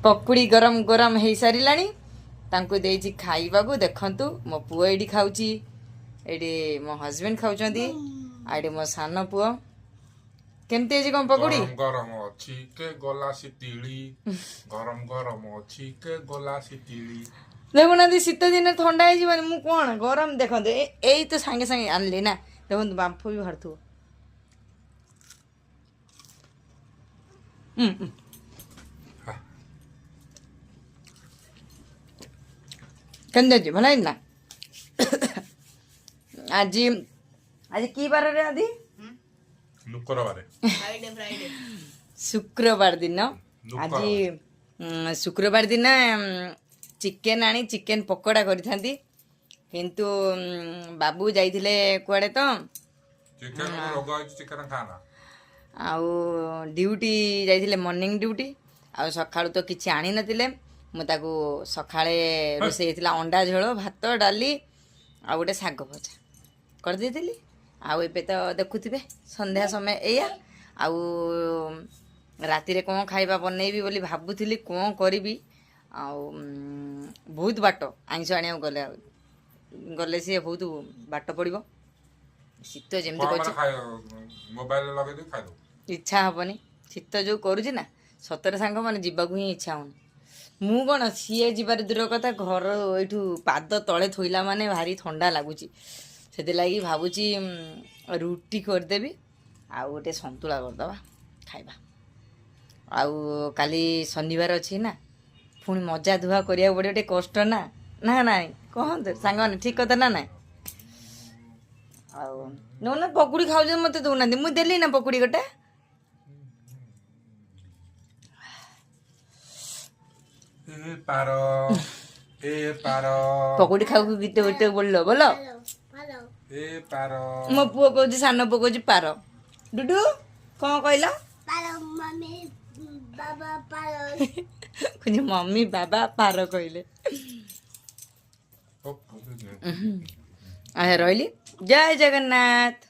पकुड़ी गरम गरम हो साराणी तांको देइछि खाइबाकू देखंतु मो पुओ एडी खाउची एडी मो हस्बैंड खाउचंदी आडी मो सान पुओ केमती अछि कोन पकुड़ी गरम गरम अछि के गोला सितिली गरम गरम अछि के गोला सितिली देखुना शीत दिन ठंडा हो मु कौन गरम देखते यही तो सांगे सांगे आनली ना देखो बांफ भी बाहर केमती भल ना आज आज की बार रे आदि शुक्रवार शुक्रवार दिन आज शुक्रवार दिन चिकेन आनी चिकेन पकोड़ा करी किंतु बाबू जाइथिले कुआडे तो चिकन रोग अछि चिकन खाना आउ ड्यूटी जाइथिले मॉर्निंग ड्यूटी आउ सकाळु तो किछि आनी नथिले मु ताकू सकाळे रोसे हेतिला अंडा झोल भात डाली आ गोटे साग भजा कर देथिली आउ एबे तो देखुथिबे संध्या समय एया आउ राति रे कोन खाइबा बनेबी बोली भाबुथिली कोन करबी आउ बहुत बाट आइंस आनिया गले गले सी बहुत बाट पड़ो शीत जमी मोबाइल लगे दे खाइ दो इच्छा हेनी शीत जो करुची ना सतरे सांग मैंने जावाक ही इच्छा होनी मु कौन सी जीवार दूर कथा घर यू पाद तले थोला माने भारी ठंडा लगुच से लगी भावुची रुटी करदेवी आउ गोटे संतुला करदे खाइबा आउ काली शनिवार अच्छी ना पुणी मजा धुआ करिया पड़े गोटे कष्ट ना ना ना कहते सांग मैंने ठीक कथा ना ना आउ ना पकुड़ी खाऊ मत दौना मुझे देली ना पकुड़ी गोटे पकुड़ी खाऊ गीत गोटे बोल बोलो मो पुओ कह सान पुओ कह पार डुडू कौन कहला कुछ मम्मी बाबा पार कहले रही जय जगन्नाथ।